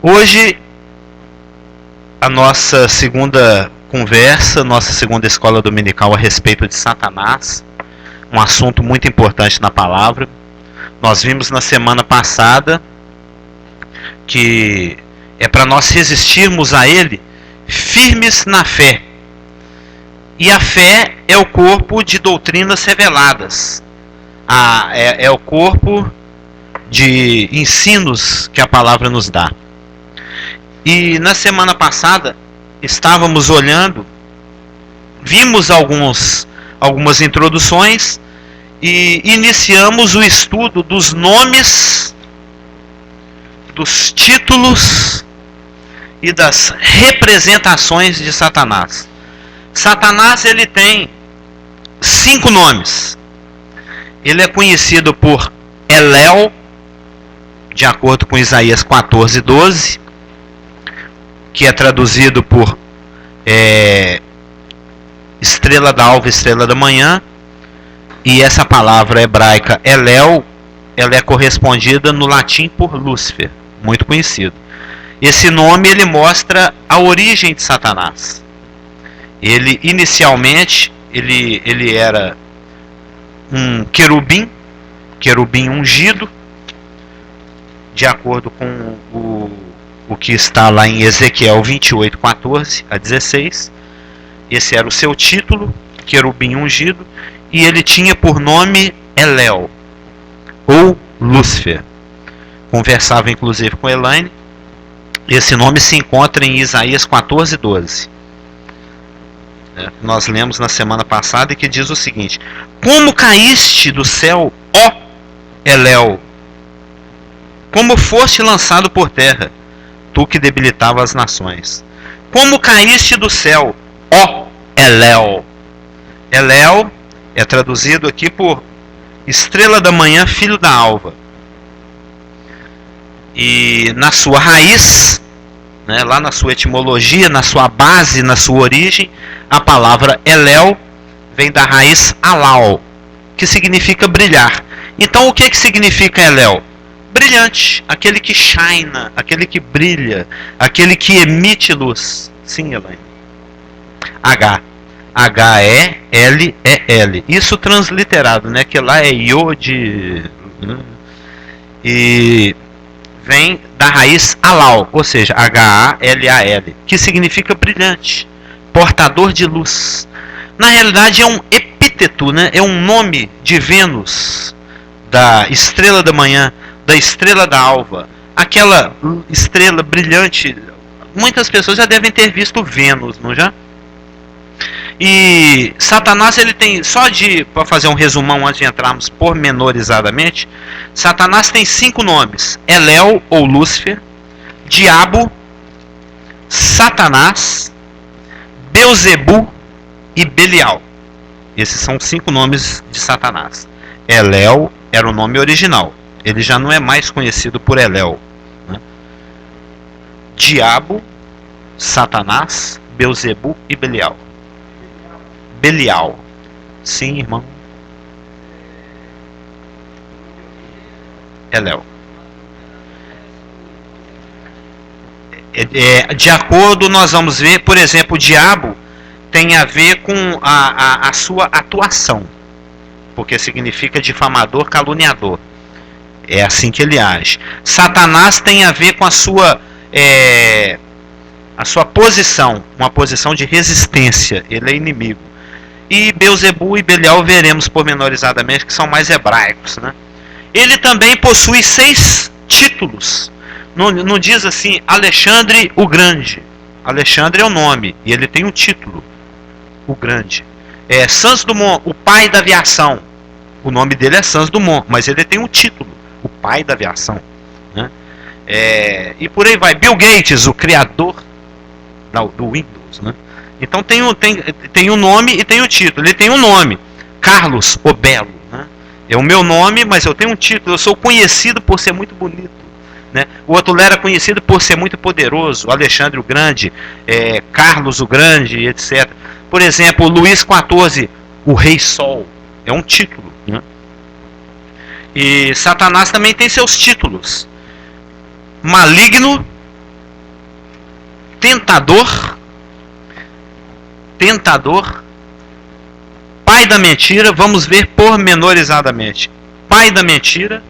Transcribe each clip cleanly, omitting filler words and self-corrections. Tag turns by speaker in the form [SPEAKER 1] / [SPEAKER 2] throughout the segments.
[SPEAKER 1] Hoje, a nossa segunda conversa, nossa segunda escola dominical a respeito de Satanás, um assunto muito importante na palavra. Nós vimos na semana passada que é para nós resistirmos a ele firmes na fé. E a fé é o corpo de doutrinas reveladas. É o corpo de ensinos que a palavra nos dá. E na semana passada estávamos olhando, vimos algumas introduções e iniciamos o estudo dos nomes, dos títulos e das representações de Satanás. Satanás, ele tem 5 nomes. Ele é conhecido por Elel, de acordo com Isaías 14:12, que é traduzido por estrela da alva, estrela da manhã. E essa palavra hebraica Elel, ela é correspondida no latim por Lúcifer, muito conhecido. Esse nome, ele mostra a origem de Satanás. Ele inicialmente ele era um querubim ungido, de acordo com o que está lá em Ezequiel 28:14-16. Esse era o seu título, querubim ungido, e ele tinha por nome Elel, ou Lúcifer. Conversava inclusive com Elaine. Esse nome se encontra em Isaías 14:12. Nós lemos na semana passada, e que diz o seguinte: como caíste do céu, ó Elel, como foste lançado por terra, tu que debilitava as nações. Como caíste do céu, ó Elel. Elel é traduzido aqui por estrela da manhã, filho da alva. E na sua raiz, lá na sua etimologia, na sua base, na sua origem, a palavra Elel vem da raiz Alal, que significa brilhar. Então o que significa Elel? Brilhante, aquele que shina, aquele que brilha, aquele que emite luz. Sim, Elaine. H-E-L-E-L. Isso transliterado, que lá é Yod. E vem da raiz Alal, ou seja, H-A-L-A-L, que significa brilhante, portador de luz. Na realidade é um epíteto, é um nome de Vênus, da estrela da manhã, da estrela da alva, aquela estrela brilhante. Muitas pessoas já devem ter visto Vênus, não já? E Satanás, ele tem, para fazer um resumão antes de entrarmos pormenorizadamente, Satanás tem 5 nomes: Elel, ou Lúcifer, Diabo, Satanás, Beuzebu e Belial. Esses são 5 nomes de Satanás. Elel era o nome original, ele já não é mais conhecido por Elel. Diabo, Satanás, Beuzebu e Belial. Belial. Sim, irmão. Elel. De acordo, nós vamos ver, por exemplo, o diabo tem a ver com a sua atuação, porque significa difamador, caluniador. É assim que ele age. Satanás tem a ver com a sua posição, uma posição de resistência. Ele é inimigo. E Beuzebu e Belial veremos pormenorizadamente, que são mais hebraicos. Ele também possui 6 títulos. Não diz assim, Alexandre o Grande. Alexandre é o nome, e ele tem um título, o Grande. Santos Dumont, o pai da aviação. O nome dele é Santos Dumont, mas ele tem um título, o pai da aviação. E por aí vai. Bill Gates, o criador do Windows. Então tem um nome e tem um título. Ele tem um nome, Carlos o Belo. É o meu nome, mas eu tenho um título. Eu sou conhecido por ser muito bonito. O outro lá era conhecido por ser muito poderoso, Alexandre o Grande, Carlos o Grande, etc. Por exemplo, Luís XIV, o Rei Sol, é um título. E Satanás também tem seus títulos: maligno, tentador, pai da mentira, vamos ver pormenorizadamente. Pai da mentira,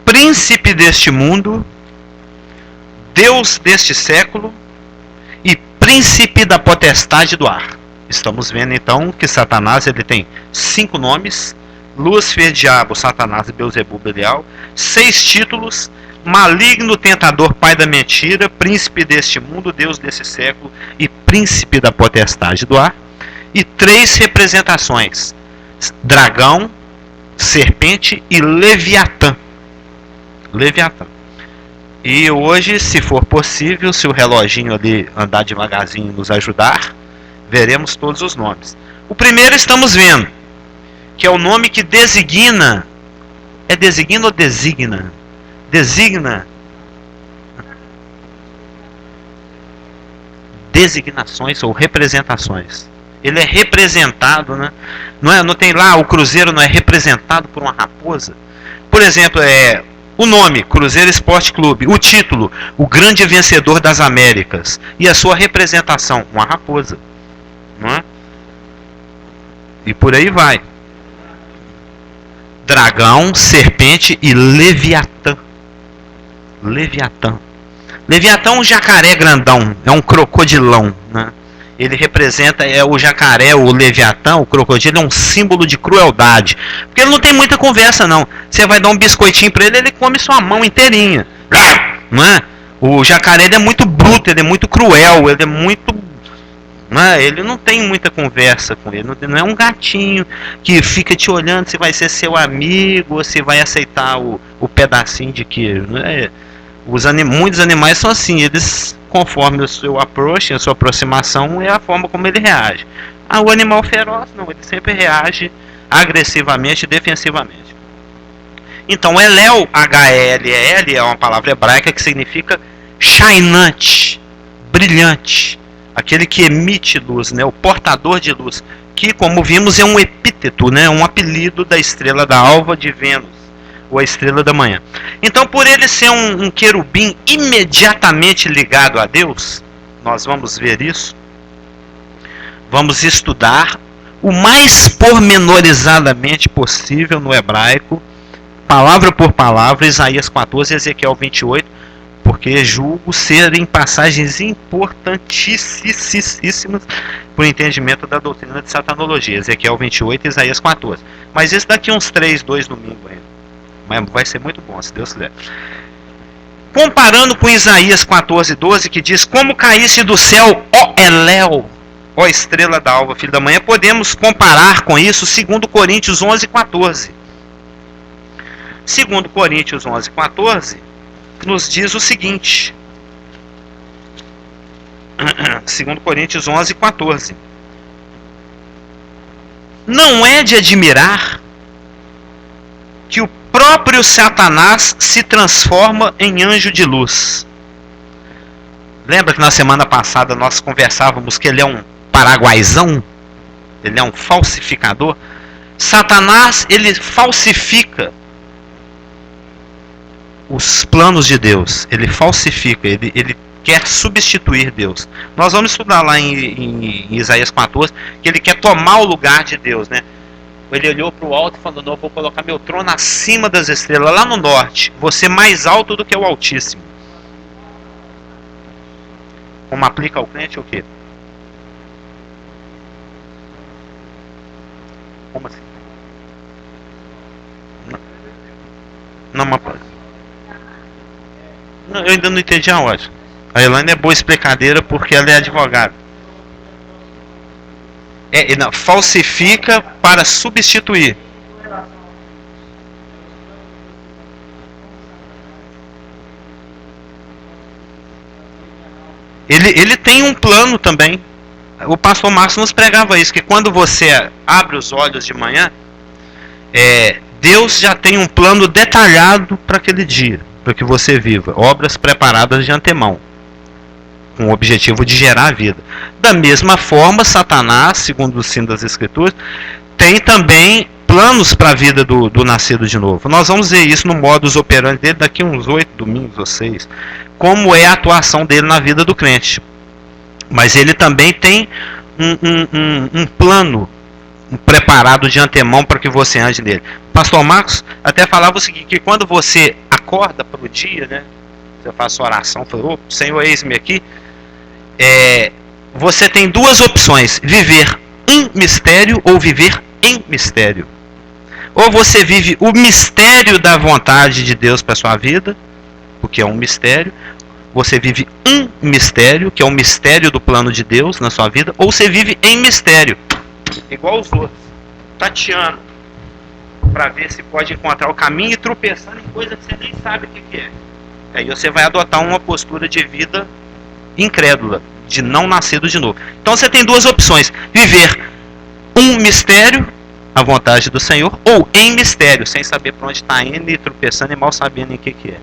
[SPEAKER 1] príncipe deste mundo, Deus deste século e príncipe da potestade do ar. Estamos vendo então que Satanás ele tem 5 nomes: Lúcifer, Diabo, Satanás, Beelzebub, Belial, 6 títulos: maligno, tentador, pai da mentira, príncipe deste mundo, Deus desse século e príncipe da potestade do ar, e 3 representações: dragão, serpente e Leviatã. E hoje, se for possível, se o reloginho ali andar devagarzinho e nos ajudar, veremos todos os nomes. O primeiro estamos vendo, que é o nome que designa. É designa ou designa? Designa. Designações ou representações. Ele é representado, né? Não tem lá, o Cruzeiro não é representado por uma raposa? Por exemplo, o nome, Cruzeiro Esporte Clube. O título, o grande vencedor das Américas. E a sua representação, uma raposa. Não é? E por aí vai. Dragão, serpente e Leviatã. Leviatã é um jacaré grandão, é um crocodilão, né? Ele representa o jacaré, o Leviatã, o crocodilo, é um símbolo de crueldade. Porque ele não tem muita conversa, não. Você vai dar um biscoitinho para ele, ele come sua mão inteirinha. Não é? O jacaré ele é muito bruto, ele é muito cruel, ele é muito... Não é? Ele não tem muita conversa com ele. Não é um gatinho que fica te olhando se vai ser seu amigo ou se vai aceitar o pedacinho de queijo. Não é? Muitos animais são assim, eles, conforme o seu approach, a sua aproximação, é a forma como ele reage. O animal feroz, não, ele sempre reage agressivamente, defensivamente. Então, Elel, H-E-L-E-L, é uma palavra hebraica que significa shinante, brilhante, aquele que emite luz, né, o portador de luz, que, como vimos, é um epíteto, né, um apelido da estrela da alva de Vênus, ou a estrela da manhã. Então, por ele ser um querubim imediatamente ligado a Deus, nós vamos ver isso, vamos estudar o mais pormenorizadamente possível no hebraico, palavra por palavra, Isaías 14 e Ezequiel 28, porque julgo serem passagens importantíssimas para o entendimento da doutrina de satanologia, Ezequiel 28 e Isaías 14. Mas isso daqui uns 2 domingos ainda. Mas vai ser muito bom, se Deus quiser. Comparando com Isaías 14:12, que diz: como caíste do céu, ó Elel, ó estrela da alva, filho da manhã, podemos comparar com isso 2 Coríntios 11:14. 2 Coríntios 11:14 nos diz o seguinte. 2 Coríntios 11:14. Não é de admirar que o próprio Satanás se transforma em anjo de luz. Lembra que na semana passada nós conversávamos que ele é um paraguaizão? Ele é um falsificador? Satanás, ele falsifica os planos de Deus. Ele falsifica, ele quer substituir Deus. Nós vamos estudar lá em Isaías 14 que ele quer tomar o lugar de Deus, né? Ele olhou para o alto e falou: não, eu vou colocar meu trono acima das estrelas, lá no norte, vou ser mais alto do que o Altíssimo. Como aplica ao crente o quê? Como assim? Não, eu ainda não entendi a ótica. A Elaine é boa explicadeira porque ela é advogada. Não, falsifica para substituir. Ele tem um plano também. O pastor Marcos nos pregava isso, que quando você abre os olhos de manhã, Deus já tem um plano detalhado para aquele dia, para que você viva. Obras preparadas de antemão, com o objetivo de gerar a vida. Da mesma forma, Satanás, segundo o ensino das Escrituras, tem também planos para a vida do nascido de novo. Nós vamos ver isso no modus operandi dele daqui a uns 8 domingos ou 6. Como é a atuação dele na vida do crente. Mas ele também tem um plano preparado de antemão para que você ande nele. Pastor Marcos até falava o seguinte, que quando você acorda para o dia, né, você faz sua oração, fala, Senhor, eis-me aqui, você tem duas opções, viver em mistério ou viver em mistério. Ou você vive o mistério da vontade de Deus para a sua vida, porque é um mistério, você vive um mistério, que é o mistério do plano de Deus na sua vida, ou você vive em mistério, igual os outros, tateando, para ver se pode encontrar o caminho e tropeçando em coisa que você nem sabe o que é. Aí você vai adotar uma postura de vida incrédula, de não nascido de novo. Então você tem duas opções, viver um mistério, a vontade do Senhor, ou em mistério, sem saber para onde está indo e tropeçando e mal sabendo em que é.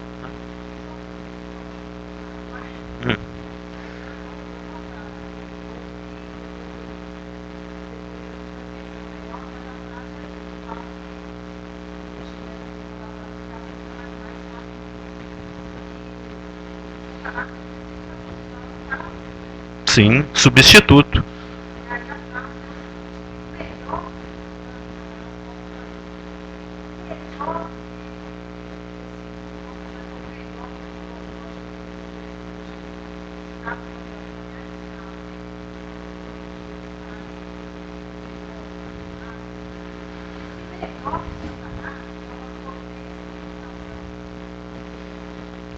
[SPEAKER 1] Sim, substituto.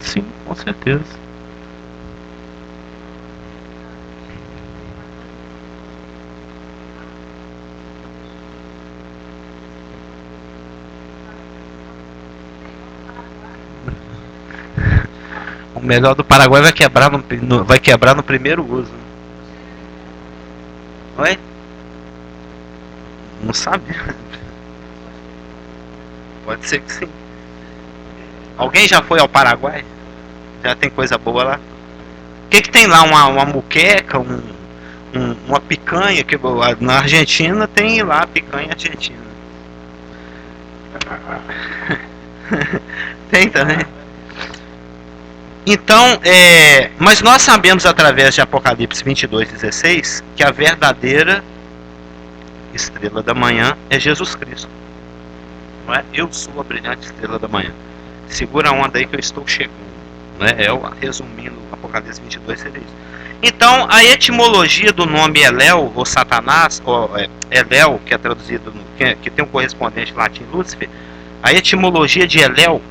[SPEAKER 1] Sim, com certeza. O melhor do Paraguai vai quebrar no primeiro uso. Oi? Não sabe? Pode ser que sim. Alguém já foi ao Paraguai? Já tem coisa boa lá? O que tem lá? Uma muqueca, uma picanha, que na Argentina tem lá a picanha argentina. Tem também. Então, mas nós sabemos através de Apocalipse 22:16 que a verdadeira estrela da manhã é Jesus Cristo. Não é? Eu sou a brilhante estrela da manhã. Segura a onda aí que eu estou chegando. Não é? Resumindo, Apocalipse 22 seria isso. Então, a etimologia do nome Elel, ou Satanás, ou Elel, que é traduzido, que tem um correspondente latim Lúcifer, a etimologia de Elel,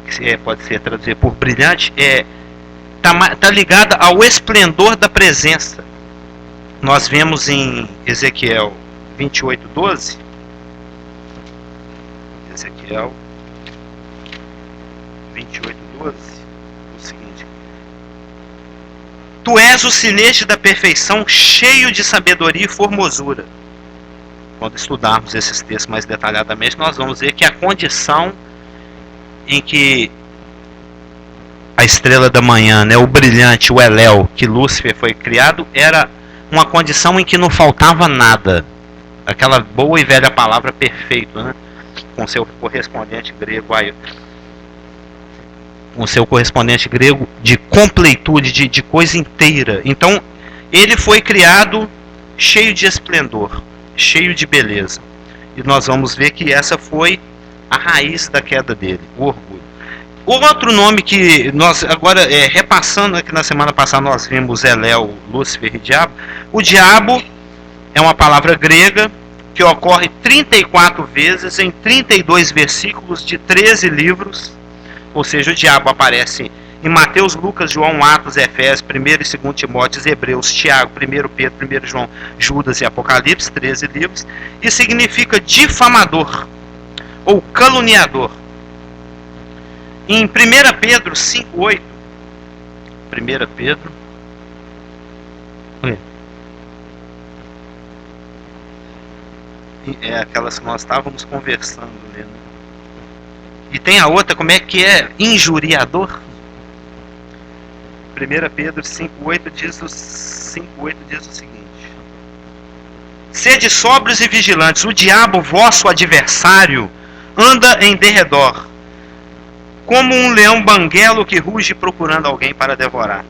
[SPEAKER 1] que pode ser traduzido por brilhante, está ligada ao esplendor da presença. Nós vemos em Ezequiel 28:12, Ezequiel 28:12, o seguinte: Tu és o sinete da perfeição, cheio de sabedoria e formosura. Quando estudarmos esses textos mais detalhadamente, nós vamos ver que a condição em que a estrela da manhã, né, o brilhante, o Elel, que Lúcifer foi criado, era uma condição em que não faltava nada. Aquela boa e velha palavra perfeito, né? Com seu correspondente grego, de completude, de coisa inteira. Então, ele foi criado cheio de esplendor, cheio de beleza. E nós vamos ver que essa foi a raiz da queda dele, o orgulho. O outro nome que nós, agora, repassando aqui na semana passada, nós vimos Elel, Lúcifer e Diabo. O Diabo é uma palavra grega que ocorre 34 vezes em 32 versículos de 13 livros. Ou seja, o diabo aparece em Mateus, Lucas, João, Atos, Efésios, 1 e 2 Timóteo, Hebreus, Tiago, 1 Pedro, 1 João, Judas e Apocalipse, 13 livros. E significa difamador ou caluniador. Em 1 Pedro 5:8, 1 Pedro, é aquelas que nós estávamos conversando, né? E tem a outra, como é que é? Injuriador. 1 Pedro 5:8 diz o seguinte: Sede sóbrios e vigilantes, o diabo, vosso adversário, anda em derredor, como um leão banguelo que ruge procurando alguém para devorar.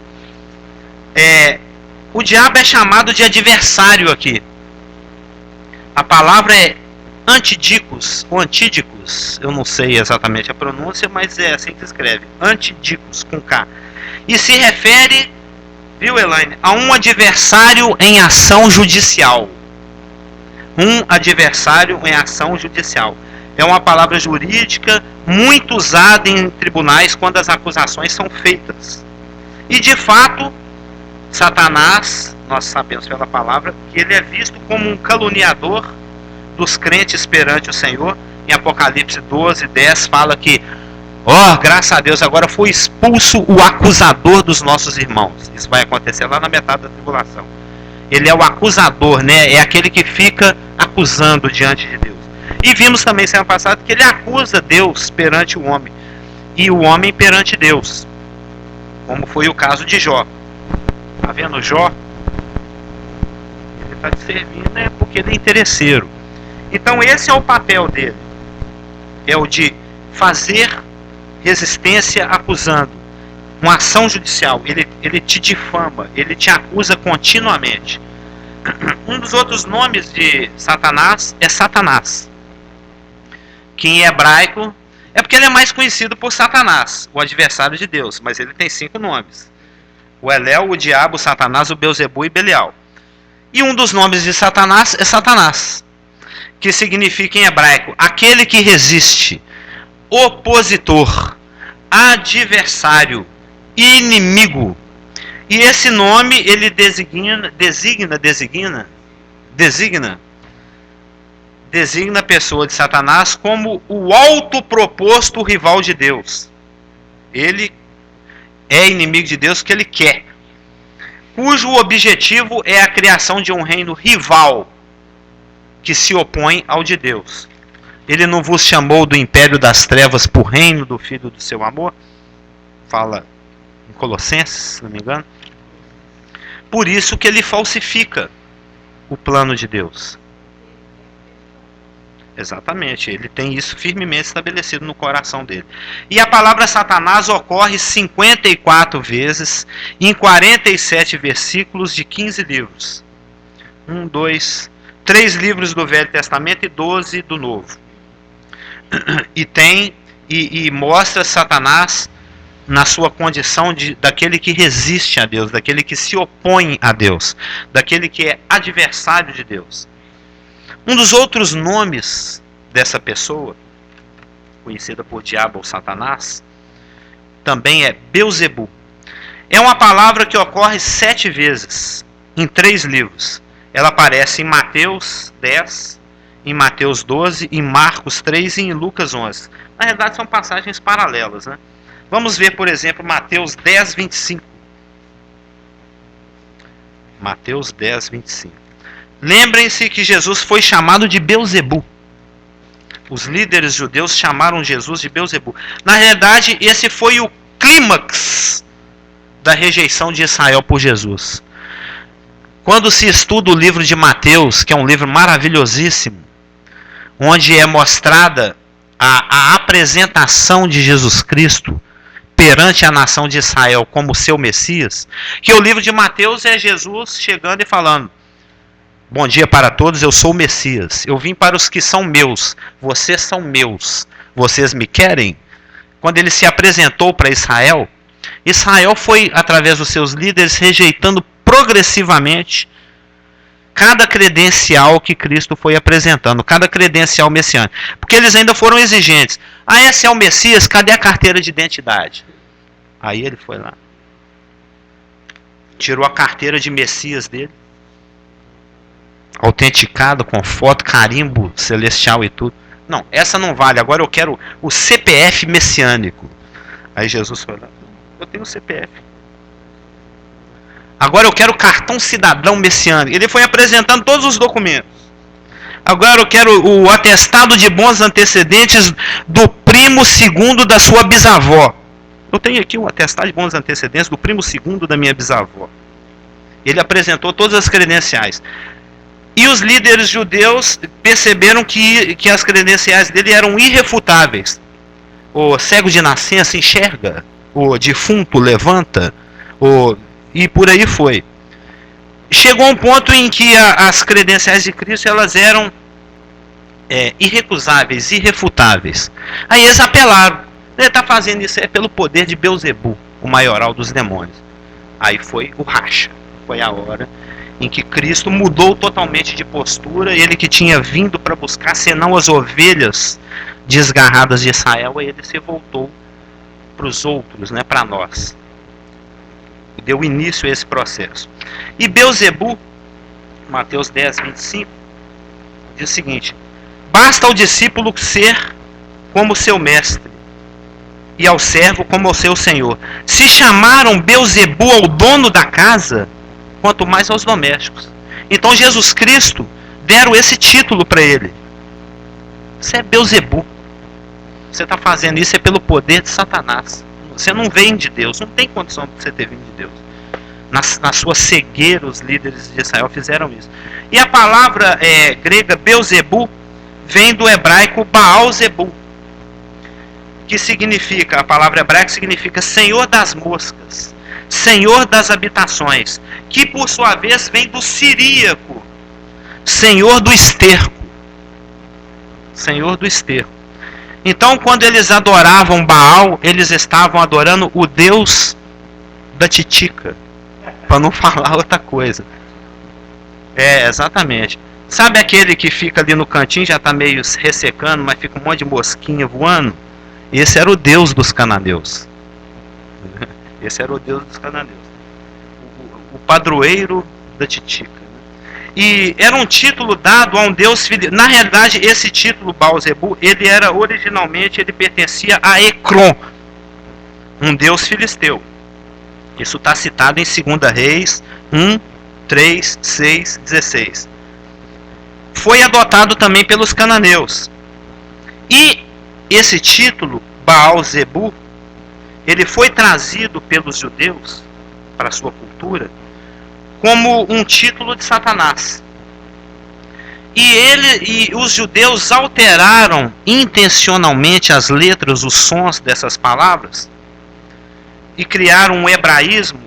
[SPEAKER 1] O diabo é chamado de adversário aqui. A palavra é antidicos, ou antídicos, eu não sei exatamente a pronúncia, mas é assim que se escreve, antidicos, com K. E se refere, viu, Elaine, a um adversário em ação judicial. Um adversário em ação judicial. É uma palavra jurídica muito usada em tribunais quando as acusações são feitas. E de fato, Satanás, nós sabemos pela palavra, que ele é visto como um caluniador dos crentes perante o Senhor. Em Apocalipse 12, 10 fala que, graças a Deus, agora foi expulso o acusador dos nossos irmãos. Isso vai acontecer lá na metade da tribulação. Ele é o acusador, né? É aquele que fica acusando diante de Deus. E vimos também semana passada que ele acusa Deus perante o homem e o homem perante Deus, como foi o caso de Jó. Está vendo Jó? Ele está te servindo, né? Porque ele é interesseiro. Então esse é o papel dele. É o de fazer resistência acusando. Uma ação judicial. Ele te difama, ele te acusa continuamente. Um dos outros nomes de Satanás é Satanás, que em hebraico é porque ele é mais conhecido por Satanás, o adversário de Deus, mas ele tem 5 nomes: o Elel, o diabo, o Satanás, o Belzebu e Belial. E um dos nomes de Satanás é Satanás, que significa em hebraico aquele que resiste, opositor, adversário, inimigo. E esse nome ele designa a pessoa de Satanás como o autoproposto rival de Deus. Ele é inimigo de Deus que ele quer, cujo objetivo é a criação de um reino rival que se opõe ao de Deus. Ele não vos chamou do império das trevas por reino do Filho do seu amor? Fala em Colossenses, se não me engano. Por isso que ele falsifica o plano de Deus. Exatamente, ele tem isso firmemente estabelecido no coração dele. E a palavra Satanás ocorre 54 vezes em 47 versículos de 15 livros. 3 livros do Velho Testamento e 12 do Novo. E mostra Satanás na sua condição daquele que resiste a Deus, daquele que se opõe a Deus, daquele que é adversário de Deus. Um dos outros nomes dessa pessoa, conhecida por diabo ou Satanás, também é Belzebu. É uma palavra que ocorre 7 vezes em 3 livros. Ela aparece em Mateus 10, em Mateus 12, em Marcos 3 e em Lucas 11. Na verdade são passagens paralelas, né? Vamos ver, por exemplo, Mateus 10, 25. Mateus 10, 25. Lembrem-se que Jesus foi chamado de Belzebu. Os líderes judeus chamaram Jesus de Belzebu. Na realidade, esse foi o clímax da rejeição de Israel por Jesus. Quando se estuda o livro de Mateus, que é um livro maravilhosíssimo, onde é mostrada a apresentação de Jesus Cristo perante a nação de Israel como seu Messias, que o livro de Mateus é Jesus chegando e falando: bom dia para todos, eu sou o Messias, eu vim para os que são meus, vocês são meus, vocês me querem? Quando ele se apresentou para Israel, Israel foi, através dos seus líderes, rejeitando progressivamente cada credencial que Cristo foi apresentando, cada credencial messiânico, porque eles ainda foram exigentes. Esse é o Messias, cadê a carteira de identidade? Aí ele foi lá, tirou a carteira de Messias dele, autenticado com foto, carimbo celestial e tudo. Não, essa não vale, agora eu quero o CPF messiânico. Aí Jesus foi lá: eu tenho o CPF. Agora eu quero o cartão cidadão messiânico. Ele foi apresentando todos os documentos. Agora eu quero o atestado de bons antecedentes do primo segundo da sua bisavó. Eu tenho aqui o atestado de bons antecedentes do primo segundo da minha bisavó. Ele apresentou todas as credenciais. E os líderes judeus perceberam que as credenciais dele eram irrefutáveis. O cego de nascença enxerga, o defunto levanta, e por aí foi. Chegou um ponto em que as credenciais de Cristo elas eram irrecusáveis, irrefutáveis. Aí eles apelaram. Ele está fazendo isso pelo poder de Belzebu, o maioral dos demônios. Aí foi o racha. Foi a hora em que Cristo mudou totalmente de postura. Ele que tinha vindo para buscar, senão as ovelhas desgarradas de Israel, ele se voltou para os outros, né, para nós. Deu início a esse processo. E Belzebu, Mateus 10, 25, diz o seguinte: basta ao discípulo ser como seu mestre, e ao servo como ao seu senhor. Se chamaram Belzebu ao dono da casa, quanto mais aos domésticos. Então Jesus Cristo deram esse título para ele. Você é Belzebu. Você está fazendo isso pelo poder de Satanás. Você não vem de Deus. Não tem condição de você ter vindo de Deus. Na sua cegueira, os líderes de Israel fizeram isso. E a palavra grega Belzebu vem do hebraico Baal-zebu, que significa, a palavra hebraica significa Senhor das moscas, Senhor das habitações, que por sua vez vem do siríaco, Senhor do esterco. Senhor do esterco. Então, quando eles adoravam Baal, eles estavam adorando o Deus da titica, para não falar outra coisa. Exatamente. Sabe aquele que fica ali no cantinho, já está meio ressecando, mas fica um monte de mosquinha voando? Esse era o Deus dos cananeus. Esse era o Deus dos cananeus. O padroeiro da titica. E era um título dado a um deus filisteu. Na realidade, esse título, Baal-zebu, ele era originalmente, ele pertencia a Ecrom, um deus filisteu. Isso está citado em 2 Reis 1, 3, 6, 16. Foi adotado também pelos cananeus. E esse título, Baal-zebu, ele foi trazido pelos judeus para a sua cultura como um título de Satanás. E os judeus alteraram intencionalmente as letras, os sons dessas palavras e criaram um hebraísmo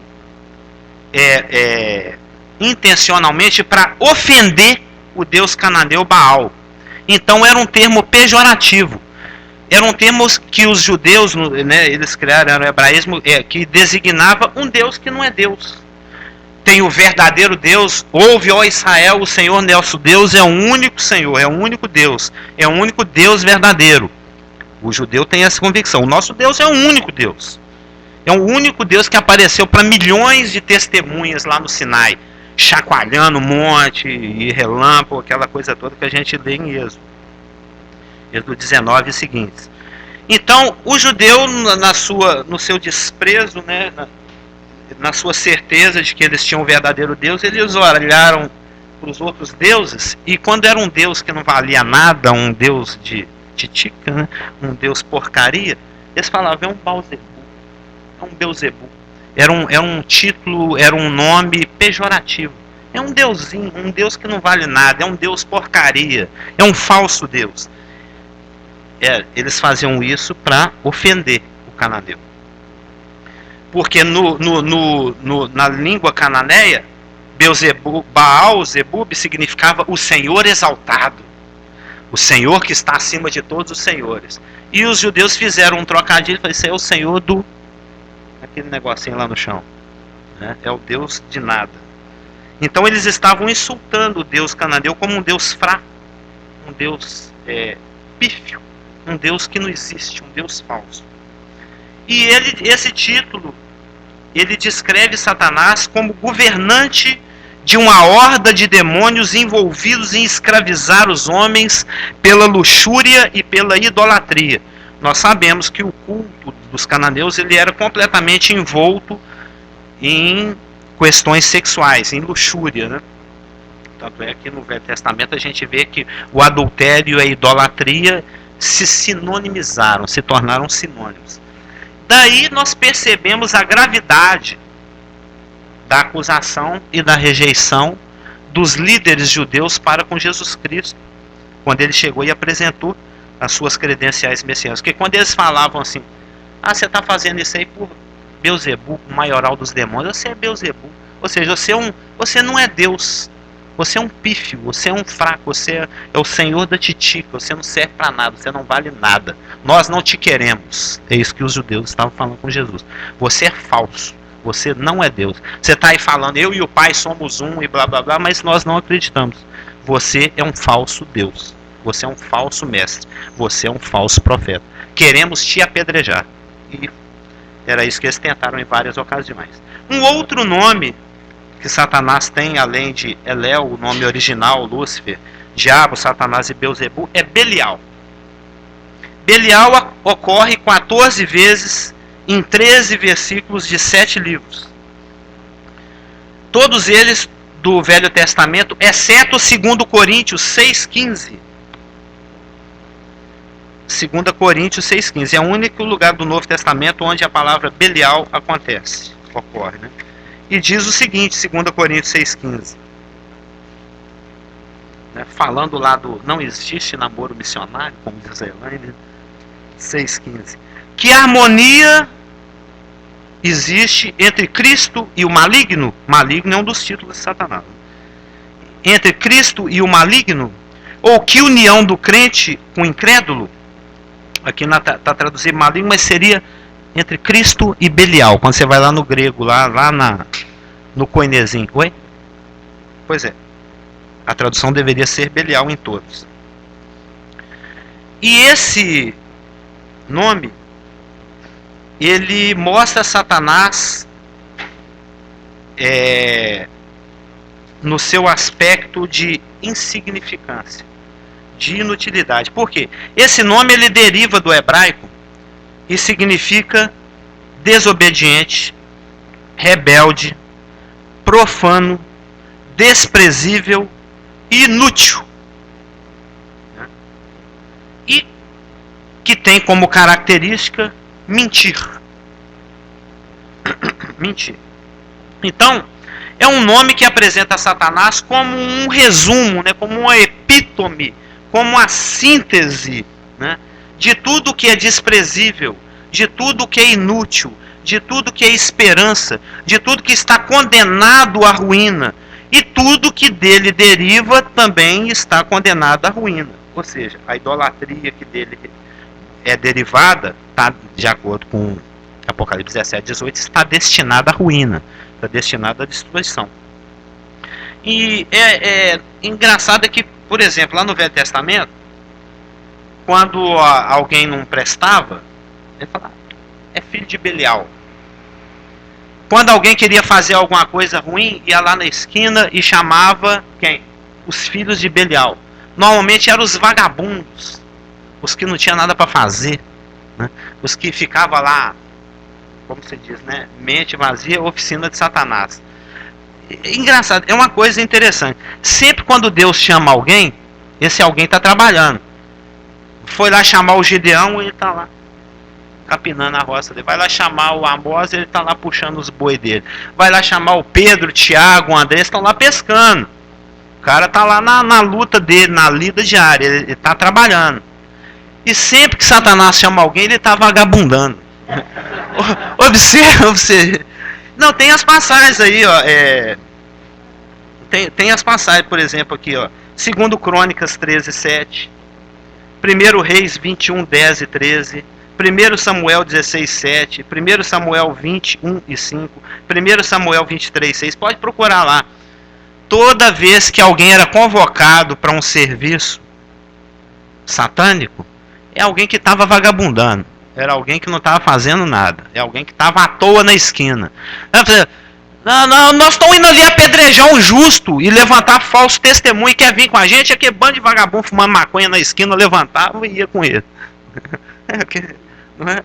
[SPEAKER 1] intencionalmente para ofender o deus cananeu Baal. Então era um termo pejorativo. Eram termos que os judeus, né, eles criaram, era o hebraísmo, que designava um Deus que não é Deus. Tem o verdadeiro Deus, ouve, ó Israel, o Senhor nosso Deus é o único Senhor, é o único Deus, é o único Deus verdadeiro. O judeu tem essa convicção, o nosso Deus é o único Deus. É o único Deus que apareceu para milhões de testemunhas lá no Sinai, chacoalhando um monte e relâmpago, aquela coisa toda que a gente lê em Êxodo. Êxodo 19 e seguintes. Então, o judeu, no seu desprezo, né, na sua certeza de que eles tinham um verdadeiro Deus, eles olharam para os outros deuses, e quando era um Deus que não valia nada, um Deus de titica, né, um Deus porcaria, eles falavam, é um Baal-zebu, é um Belzebu. Era um título, era um nome pejorativo. É um deusinho, um Deus que não vale nada, é um Deus porcaria, é um falso Deus. Eles faziam isso para ofender o cananeu. Porque na língua cananeia, Baal-zebub significava o Senhor exaltado. O Senhor que está acima de todos os senhores. E os judeus fizeram um trocadilho e falaram, isso é o Senhor do... aquele negocinho lá no chão. Né? É o Deus de nada. Então eles estavam insultando o Deus cananeu como um Deus fraco. Um Deus pífio. Um Deus que não existe, um Deus falso. E esse título, ele descreve Satanás como governante de uma horda de demônios envolvidos em escravizar os homens pela luxúria e pela idolatria. Nós sabemos que o culto dos cananeus ele era completamente envolto em questões sexuais, em luxúria, né? Tanto é que no Velho Testamento a gente vê que o adultério e a idolatria se sinonimizaram, se tornaram sinônimos. Daí nós percebemos a gravidade da acusação e da rejeição dos líderes judeus para com Jesus Cristo, quando ele chegou e apresentou as suas credenciais messiânicas. Porque quando eles falavam assim, você está fazendo isso aí por Beuzebu, o maioral dos demônios, você é Beuzebu. Ou seja, você não é Deus, você é um pífio, você é um fraco, você é o senhor da titica, você não serve para nada, você não vale nada. Nós não te queremos. É isso que os judeus estavam falando com Jesus. Você é falso, você não é Deus. Você está aí falando, eu e o Pai somos um e blá blá blá, mas nós não acreditamos. Você é um falso Deus, você é um falso mestre, você é um falso profeta. Queremos te apedrejar. E era isso que eles tentaram em várias ocasiões. Um outro nome que Satanás tem, além de Elel, o nome original, Lúcifer, Diabo, Satanás e Beuzebu, é Belial. Belial ocorre 14 vezes em 13 versículos de 7 livros. Todos eles do Velho Testamento, exceto 2 Coríntios 6,15. 2 Coríntios 6,15. É o único lugar do Novo Testamento onde a palavra Belial ocorre, né? E diz o seguinte, 2 Coríntios 6,15. Né, falando lá do não existe namoro missionário, como diz a Elaine, 6,15. Que harmonia existe entre Cristo e o maligno? Maligno é um dos títulos de Satanás. Entre Cristo e o maligno? Ou que união do crente com o incrédulo? Aqui está traduzido maligno, mas seria entre Cristo e Belial. Quando você vai lá no grego, lá no koinesim. Oi? Pois é. A tradução deveria ser Belial em todos. E esse nome, ele mostra Satanás no seu aspecto de insignificância, de inutilidade. Por quê? Esse nome ele deriva do hebraico e significa desobediente, rebelde, profano, desprezível e inútil. E que tem como característica mentir. Mentir. Então, é um nome que apresenta Satanás como um resumo, né, como uma epítome, como uma síntese, né, de tudo que é desprezível, de tudo que é inútil, de tudo que é esperança, de tudo que está condenado à ruína. E tudo que dele deriva também está condenado à ruína. Ou seja, a idolatria que dele é derivada, tá, de acordo com Apocalipse 17, 18, está destinada à ruína, está destinada à destruição. E é engraçado que, por exemplo, lá no Velho Testamento, quando alguém não prestava, ele falava, é filho de Belial. Quando alguém queria fazer alguma coisa ruim, ia lá na esquina e chamava quem? Os filhos de Belial. Normalmente eram os vagabundos, os que não tinham nada para fazer, né? Os que ficavam lá, como se diz, né? Mente vazia, oficina de Satanás. Engraçado, é uma coisa interessante. Sempre quando Deus chama alguém, esse alguém está trabalhando. Foi lá chamar o Gideão, ele está lá capinando a roça dele. Vai lá chamar o Amós, ele está lá puxando os boi dele. Vai lá chamar o Pedro, o Tiago, o André, estão lá pescando. O cara está lá na luta dele, na lida diária, ele está trabalhando. E sempre que Satanás chama alguém, ele está vagabundando. Observa você. Não, tem as passagens aí, ó. Tem as passagens, por exemplo, aqui, ó. 2 Crônicas 13, 7. 1 Reis 21, 10 e 13. 1 Samuel 16, 7. 1 Samuel 21 e 5. 1 Samuel 23, 6. Pode procurar lá. Toda vez que alguém era convocado para um serviço satânico, é alguém que estava vagabundando. Era alguém que não estava fazendo nada. É alguém que estava à toa na esquina. Não, nós estamos indo ali apedrejar um justo e levantar falso testemunho. E quer vir com a gente? Aquele bando de vagabundo fumando maconha na esquina, levantava e ia com ele. Não é?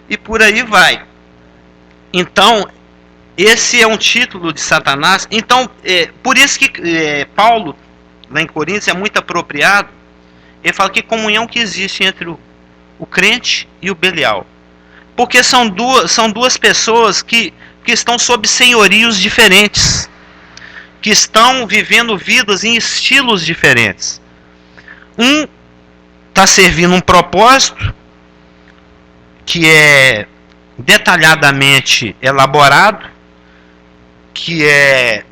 [SPEAKER 1] E por aí vai. Então, esse é um título de Satanás. Então, por isso que Paulo, lá em Coríntios, é muito apropriado. Ele fala que comunhão que existe entre o crente e o Belial. Porque são duas pessoas que estão sob senhorios diferentes. que estão vivendo vidas em estilos diferentes. Um está servindo um propósito que é detalhadamente elaborado, que é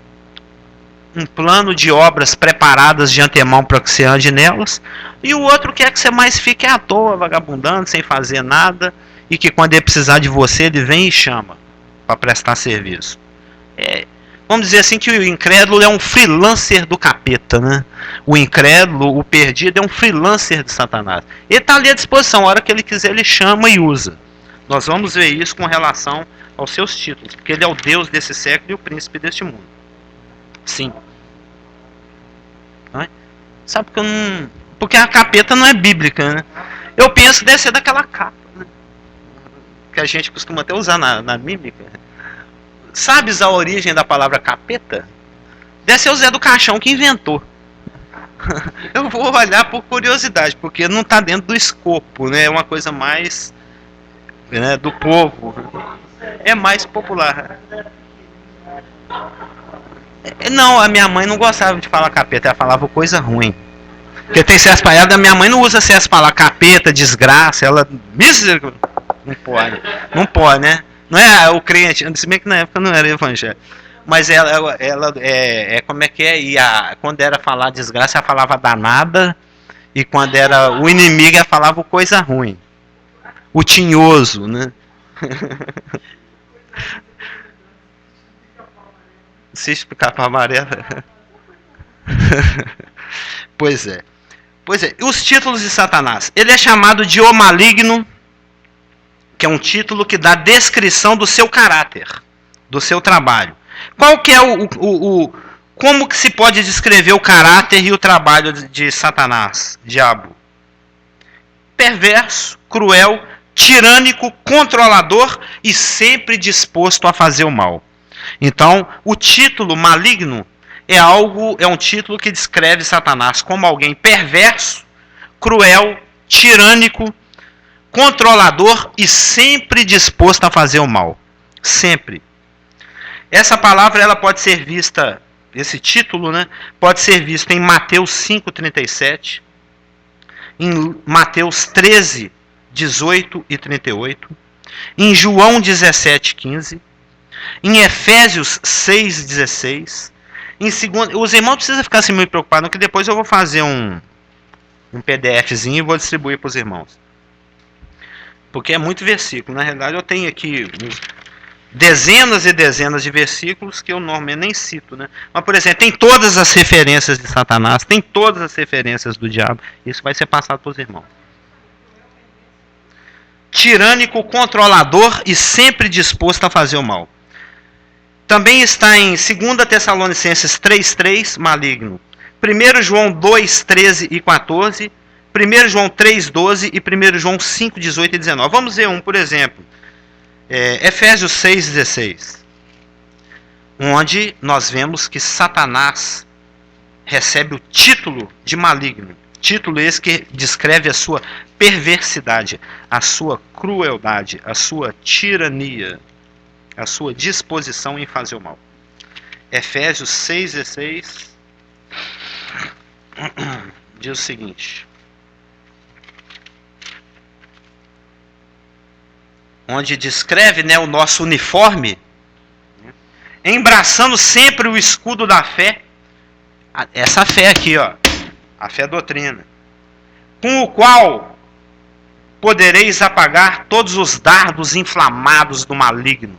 [SPEAKER 1] um plano de obras preparadas de antemão para que você ande nelas, e o outro quer que você mais fique à toa, vagabundando, sem fazer nada, e que quando ele precisar de você, ele vem e chama para prestar serviço. Vamos dizer assim que o incrédulo é um freelancer do capeta, né? O incrédulo, o perdido, é um freelancer de Satanás. Ele está ali à disposição, a hora que ele quiser ele chama e usa. Nós vamos ver isso com relação aos seus títulos, porque ele é o Deus desse século e o príncipe deste mundo. Sim. Não é? Sabe que eu não... Porque a capeta não é bíblica, né? Eu penso que deve ser daquela capa, né? Que a gente costuma até usar na mímica. Sabes a origem da palavra capeta? Deve ser o Zé do Caixão que inventou. Eu vou olhar por curiosidade, porque não está dentro do escopo, né? É uma coisa mais, né, do povo. É mais popular. Não, a minha mãe não gostava de falar capeta, ela falava coisa ruim. Porque tem certas palavras, a minha mãe não usa certas palavras, capeta, desgraça, ela... Não pode. Não pode, né? Não é o crente, se bem que na época não era evangélico. Mas ela como é que é? E quando era falar desgraça, ela falava danada. E quando era o inimigo, ela falava coisa ruim. O tinhoso, né? Se explicar para a amarela. Pois é. Pois é. E os títulos de Satanás? Ele é chamado de O Maligno, que é um título que dá descrição do seu caráter, do seu trabalho. Qual que é como que se pode descrever o caráter e o trabalho de Satanás, diabo? Perverso, cruel, tirânico, controlador e sempre disposto a fazer o mal. Então, o título maligno é um título que descreve Satanás como alguém perverso, cruel, tirânico, controlador e sempre disposto a fazer o mal. Sempre. Essa palavra ela pode ser vista, esse título, né, pode ser visto em Mateus 5:37, em Mateus 13, 18 e 38, em João 17:15, em Efésios 6:16, em segundo, os irmãos precisam ficar assim muito preocupados, que depois eu vou fazer um PDFzinho e vou distribuir para os irmãos. Porque é muito versículo. Na realidade, eu tenho aqui dezenas e dezenas de versículos que eu normalmente nem cito, né? Mas, por exemplo, tem todas as referências de Satanás, tem todas as referências do diabo. Isso vai ser passado para os irmãos. Tirânico, controlador e sempre disposto a fazer o mal. Também está em 2 Tessalonicenses 3:3, maligno. 1 João 2:13 e 14. 1 João 3:12 e 1 João 5:18 e 19. Vamos ver um, por exemplo. Efésios 6:16. Onde nós vemos que Satanás recebe o título de maligno. Título esse que descreve a sua perversidade, a sua crueldade, a sua tirania, a sua disposição em fazer o mal. Efésios 6:16 diz o seguinte: onde descreve, né, o nosso uniforme, embraçando sempre o escudo da fé, essa fé aqui, ó, a fé doutrina, com o qual podereis apagar todos os dardos inflamados do maligno.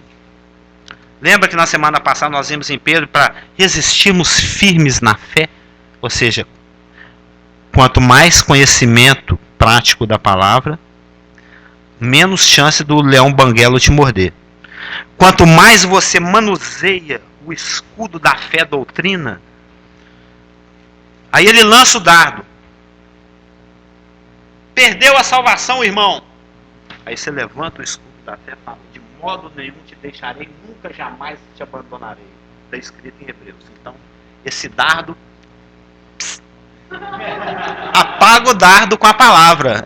[SPEAKER 1] Lembra que na semana passada nós vimos em Pedro para resistirmos firmes na fé? Ou seja, quanto mais conhecimento prático da palavra, menos chance do leão banguelo te morder. Quanto mais você manuseia o escudo da fé doutrina, aí ele lança o dardo. Perdeu a salvação, irmão. Aí você levanta o escudo da fé e fala: de modo nenhum te deixarei, nunca jamais te abandonarei. Está escrito em Hebreus. Então, esse dardo, apaga o dardo com a palavra.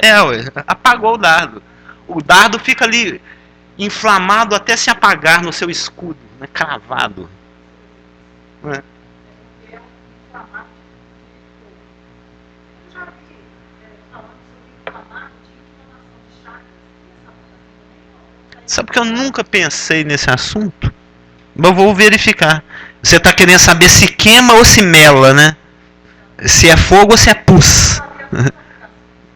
[SPEAKER 1] Apagou o dardo. O dardo fica ali inflamado até se apagar no seu escudo, né, cravado. Né? Sabe que eu nunca pensei nesse assunto? Mas eu vou verificar. Você está querendo saber se queima ou se mela, né? Se é fogo ou se é pus.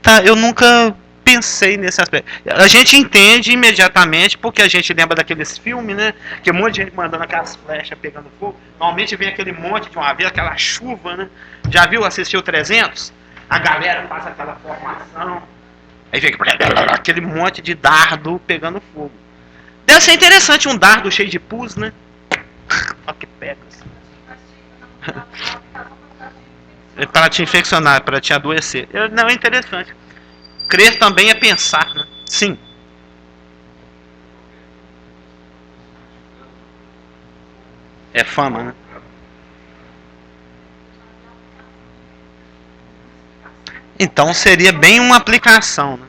[SPEAKER 1] Tá, eu nunca pensei nesse aspecto. A gente entende imediatamente porque a gente lembra daqueles filmes, né? Que um monte de gente mandando aquelas flechas pegando fogo. Normalmente vem aquele monte de uma vez, aquela chuva, né? Já viu, assistiu 300? A galera faz aquela formação. Aí vem aquele monte de dardo pegando fogo. Deve ser interessante um dardo cheio de pus, né? Olha que pega. Para te infeccionar, para te adoecer. Não, é interessante. Crer também é pensar, né? Sim. É fama, né? Então seria bem uma aplicação, né?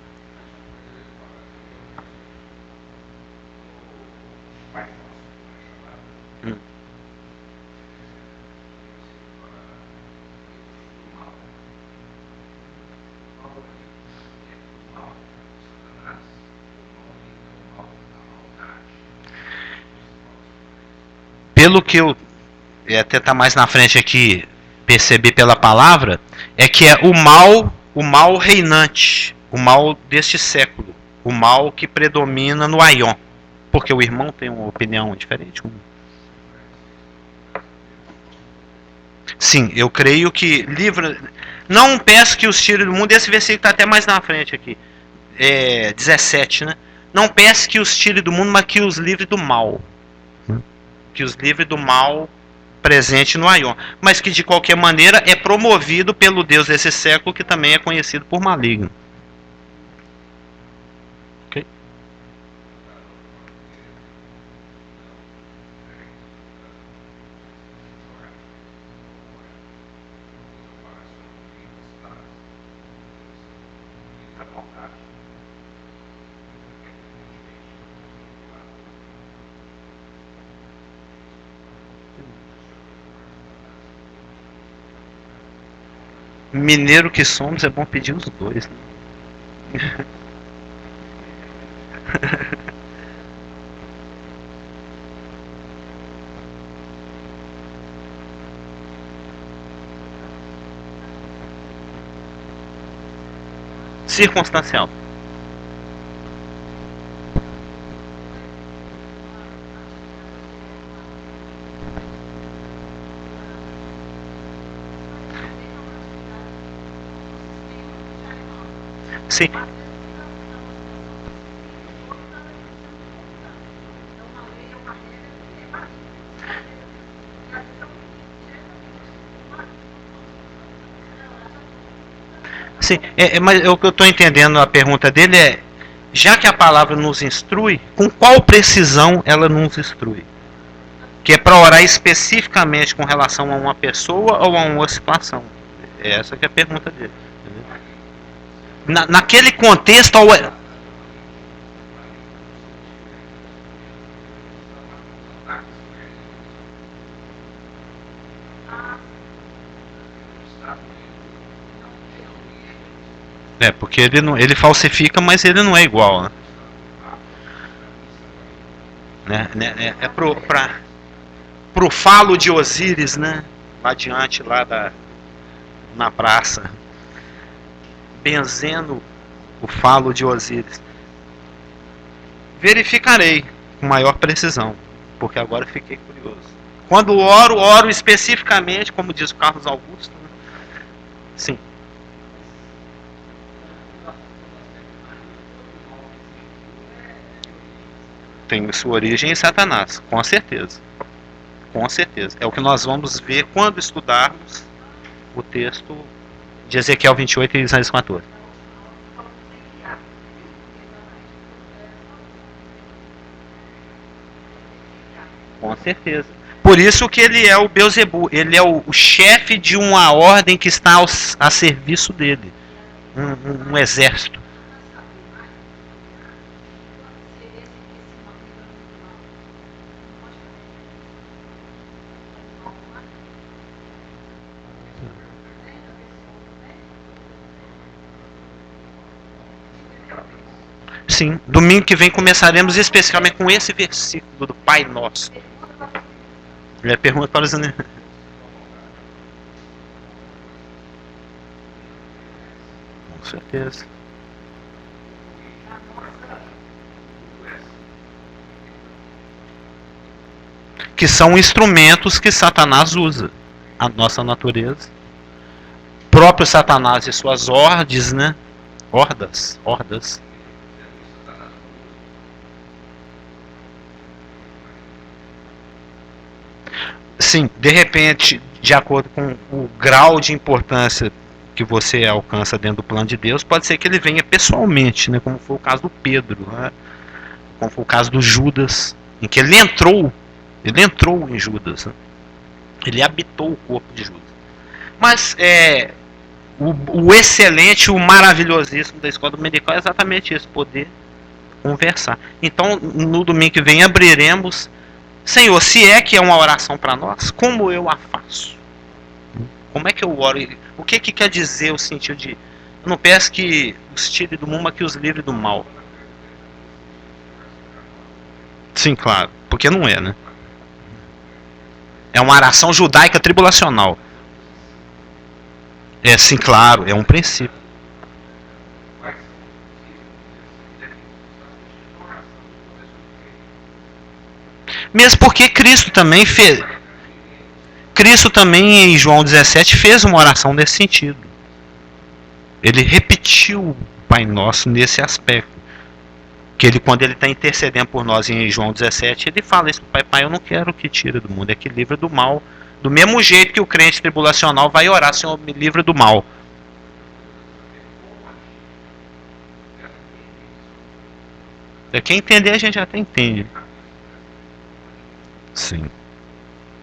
[SPEAKER 1] Pelo que eu até tá mais na frente aqui percebi pela palavra, é que é o mal reinante, o mal deste século, o mal que predomina no Aion. Porque o irmão tem uma opinião diferente. Sim, eu creio que livra. Não peço que os tire do mundo, esse versículo está até mais na frente aqui. 17, né? Não peço que os tire do mundo, mas que os livre do mal. Que os livre do mal presente no Aion. Mas que de qualquer maneira é promovido pelo Deus desse século, que também é conhecido por maligno. Ok? Mineiro que somos, é bom pedir os dois. Né? Circunstancial. Sim. Sim, mas o que eu estou entendendo a pergunta dele é, já que a palavra nos instrui, com qual precisão ela nos instrui? Que é para orar especificamente com relação a uma pessoa ou a uma situação? Essa que é a pergunta dele. Naquele contexto, porque ele, não, ele falsifica, mas ele não é igual. Né? É pro falo de Osíris, né? Lá diante, na praça. Benzendo o falo de Osíris. Verificarei com maior precisão, porque agora fiquei curioso. Quando oro especificamente, como diz o Carlos Augusto. Né? Sim. Tem sua origem em Satanás, com certeza. Com certeza. É o que nós vamos ver quando estudarmos o texto de Ezequiel 28 e Isaías 14. Com certeza. Por isso que ele é o Beuzebu, ele é o chefe de uma ordem que está a serviço dele. Um exército. Sim, domingo que vem começaremos especificamente com esse versículo do Pai Nosso. Ele pergunta para os anões. Com certeza. Que são instrumentos que Satanás usa. A nossa natureza. O próprio Satanás e suas hordas, né? Hordas. Sim, de repente, de acordo com o grau de importância que você alcança dentro do plano de Deus, pode ser que ele venha pessoalmente, né? Como foi o caso do Pedro, né? Como foi o caso do Judas, em que ele entrou em Judas, né? Ele habitou o corpo de Judas. Mas o excelente, o maravilhosíssimo da escola dominical é exatamente isso, poder conversar. Então, no domingo que vem abriremos. Senhor, se é que é uma oração para nós, como eu a faço? Como é que eu oro? O que quer dizer o sentido de... Eu não peço que os tire do mundo, mas que os livre do mal. Sim, claro. Porque não é, né? É uma oração judaica tribulacional. É, sim, claro. É um princípio. Mesmo porque Cristo também fez. Cristo também em João 17 fez uma oração nesse sentido. Ele repetiu o Pai Nosso nesse aspecto. Que ele, quando ele está intercedendo por nós em João 17, ele fala isso para o Pai: eu não quero que tire do mundo, é que livra do mal. Do mesmo jeito que o crente tribulacional vai orar: Senhor, me livra do mal. Quem entender, a gente até entende. Sim.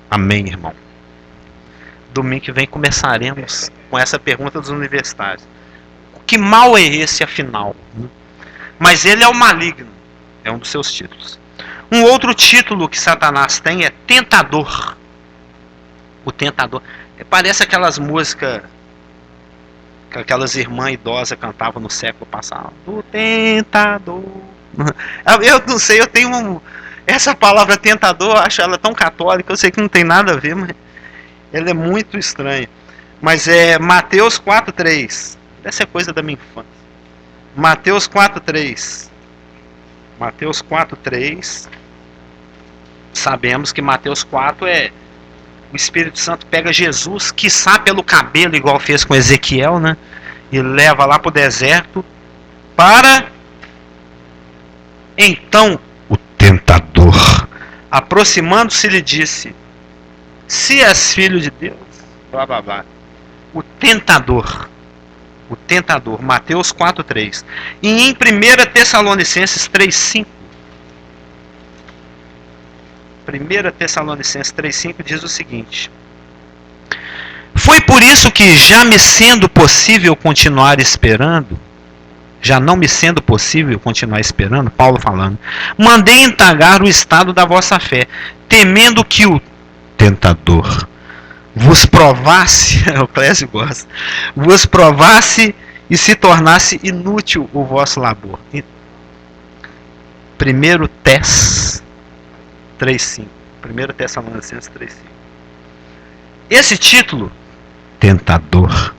[SPEAKER 1] Amém, irmão. Domingo que vem começaremos com essa pergunta dos universitários. Que mal é esse, afinal? Mas ele é o maligno. É um dos seus títulos. Um outro título que Satanás tem é tentador. O tentador. Parece aquelas músicas que aquelas irmãs idosas cantavam no século passado. O tentador. Eu não sei, eu tenho essa palavra tentador, eu acho ela tão católica, eu sei que não tem nada a ver, mas ela é muito estranha. Mas é Mateus 4:3. Essa é coisa da minha infância. Mateus 4:3. Mateus 4:3. Sabemos que Mateus 4 é o Espírito Santo pega Jesus, quiçá pelo cabelo, igual fez com Ezequiel, né? E leva lá para o deserto para... Então o tentador, aproximando-se, lhe disse: se és filho de Deus, blá blá blá. O tentador, Mateus 4:3. E em 1 Tessalonicenses 3:5, 1 Tessalonicenses 3:5 diz o seguinte: foi por isso que, já me sendo possível continuar esperando, já não me sendo possível continuar esperando, Paulo falando, mandei indagar o estado da vossa fé, temendo que o tentador vos provasse, o Clésio gosta, vos provasse e se tornasse inútil o vosso labor. 1 3:5. 1 Tessalonicenses 3:5. Esse título, tentador,